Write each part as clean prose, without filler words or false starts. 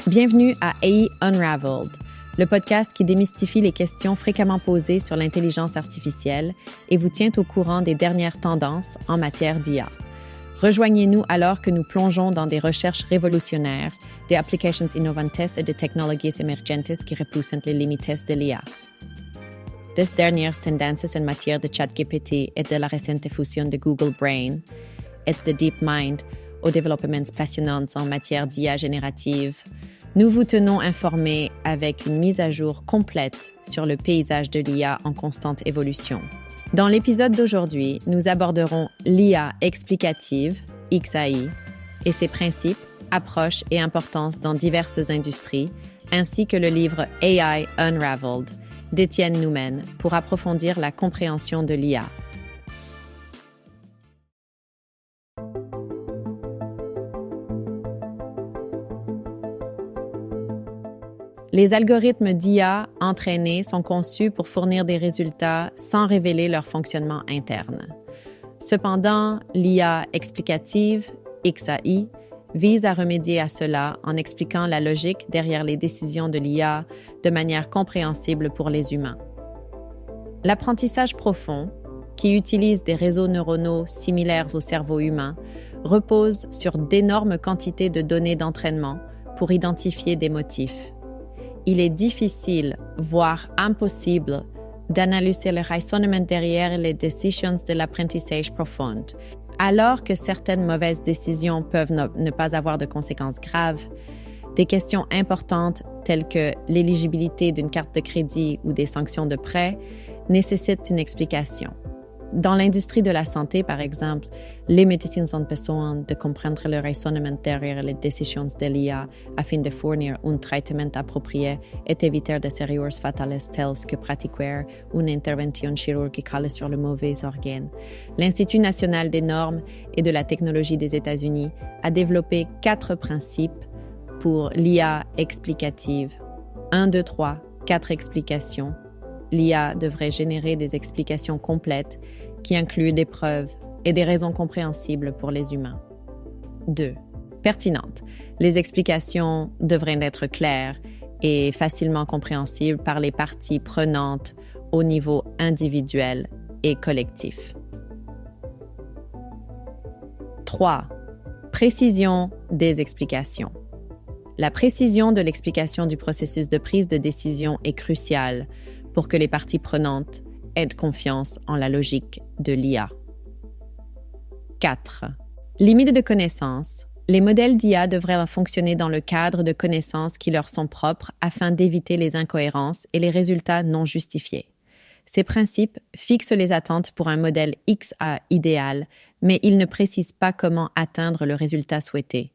Bienvenue à AI Unraveled, le podcast qui démystifie les questions fréquemment posées sur l'intelligence artificielle et vous tient au courant des dernières tendances en matière d'IA. Rejoignez-nous alors que nous plongeons dans des recherches révolutionnaires, des applications innovantes et des technologies emergentes qui repoussent les limites de l'IA. Des dernières tendances en matière de ChatGPT et de la récente fusion de Google Brain et de DeepMind aux développements passionnants en matière d'IA générative, nous vous tenons informés avec une mise à jour complète sur le paysage de l'IA en constante évolution. Dans l'épisode d'aujourd'hui, nous aborderons l'IA explicative, XAI, et ses principes, approches et importance dans diverses industries, ainsi que le livre AI Unraveled d'Étienne Noumen pour approfondir la compréhension de l'IA. Les algorithmes d'IA entraînés sont conçus pour fournir des résultats sans révéler leur fonctionnement interne. Cependant, l'IA explicative, XAI, vise à remédier à cela en expliquant la logique derrière les décisions de l'IA de manière compréhensible pour les humains. L'apprentissage profond, qui utilise des réseaux neuronaux similaires au cerveau humain, repose sur d'énormes quantités de données d'entraînement pour identifier des motifs. Il est difficile, voire impossible, d'analyser le raisonnement derrière les décisions de l'apprentissage profond. Alors que certaines mauvaises décisions peuvent ne pas avoir de conséquences graves, des questions importantes telles que l'éligibilité d'une carte de crédit ou des sanctions de prêt nécessitent une explication. Dans l'industrie de la santé, par exemple, les médecins ont besoin de comprendre le raisonnement derrière les décisions de l'IA afin de fournir un traitement approprié et éviter des erreurs fatales telles que pratiquer une intervention chirurgicale sur le mauvais organe. L'Institut national des normes et de la technologie des États-Unis a développé 4 principes pour l'IA explicative. 1, 2, 3, 4 explications. L'IA devrait générer des explications complètes qui incluent des preuves et des raisons compréhensibles pour les humains. 2. Pertinentes. Les explications devraient être claires et facilement compréhensibles par les parties prenantes au niveau individuel et collectif. 3. Précision des explications. La précision de l'explication du processus de prise de décision est cruciale pour que les parties prenantes aient confiance en la logique de l'IA. 4. Limite de connaissances. Les modèles d'IA devraient fonctionner dans le cadre de connaissances qui leur sont propres afin d'éviter les incohérences et les résultats non justifiés. Ces principes fixent les attentes pour un modèle XA idéal, mais ils ne précisent pas comment atteindre le résultat souhaité.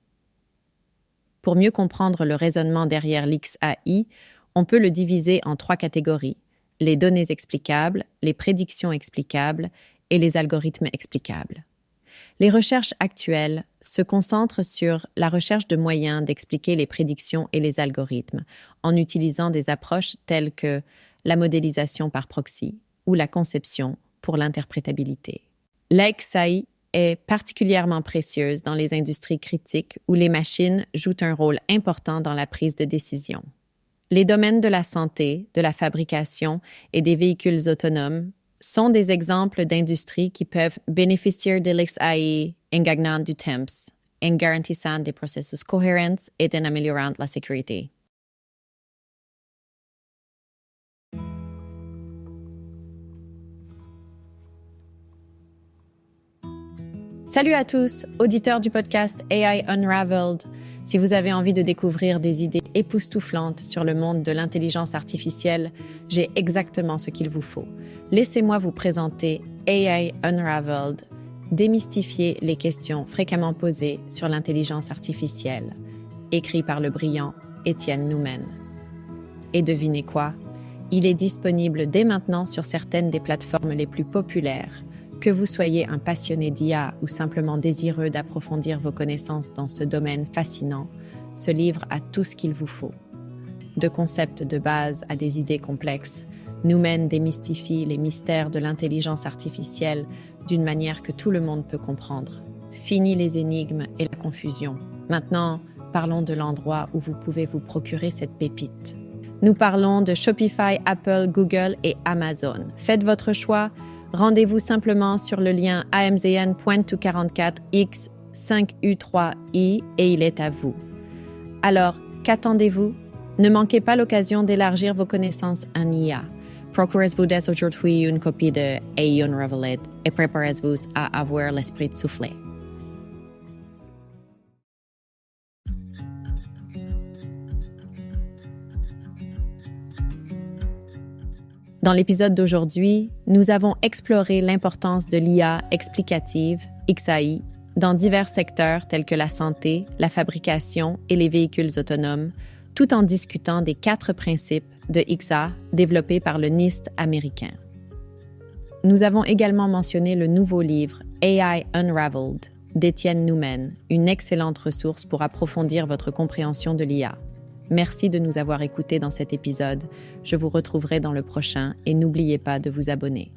Pour mieux comprendre le raisonnement derrière l'XAI, on peut le diviser en 3 catégories: les données explicables, les prédictions explicables et les algorithmes explicables. Les recherches actuelles se concentrent sur la recherche de moyens d'expliquer les prédictions et les algorithmes en utilisant des approches telles que la modélisation par proxy ou la conception pour l'interprétabilité. La XAI est particulièrement précieuse dans les industries critiques où les machines jouent un rôle important dans la prise de décision. Les domaines de la santé, de la fabrication et des véhicules autonomes sont des exemples d'industries qui peuvent bénéficier de l'XAI en gagnant du temps, en garantissant des processus cohérents et en améliorant la sécurité. Salut à tous, auditeurs du podcast AI Unraveled. Si vous avez envie de découvrir des idées époustouflantes sur le monde de l'intelligence artificielle, j'ai exactement ce qu'il vous faut. Laissez-moi vous présenter AI Unraveled, démystifier les questions fréquemment posées sur l'intelligence artificielle, écrit par le brillant Étienne Noumen. Et devinez quoi? Il est disponible dès maintenant sur certaines des plateformes les plus populaires. Que vous soyez un passionné d'IA ou simplement désireux d'approfondir vos connaissances dans ce domaine fascinant, ce livre a tout ce qu'il vous faut. De concepts de base à des idées complexes, Noumen démystifie les mystères de l'intelligence artificielle d'une manière que tout le monde peut comprendre. Fini les énigmes et la confusion. Maintenant, parlons de l'endroit où vous pouvez vous procurer cette pépite. Nous parlons de Shopify, Apple, Google et Amazon. Faites votre choix. Rendez-vous simplement sur le lien amzn.244x5u3i et il est à vous. Alors, qu'attendez-vous? Ne manquez pas l'occasion d'élargir vos connaissances en IA. Procurez-vous dès aujourd'hui une copie de AI Unraveled et préparez-vous à avoir l'esprit soufflé. Dans l'épisode d'aujourd'hui, nous avons exploré l'importance de l'IA explicative, XAI, dans divers secteurs tels que la santé, la fabrication et les véhicules autonomes, tout en discutant des 4 principes de XA développés par le NIST américain. Nous avons également mentionné le nouveau livre AI Unraveled d'Étienne Noumen, une excellente ressource pour approfondir votre compréhension de l'IA. Merci de nous avoir écoutés dans cet épisode. Je vous retrouverai dans le prochain et n'oubliez pas de vous abonner.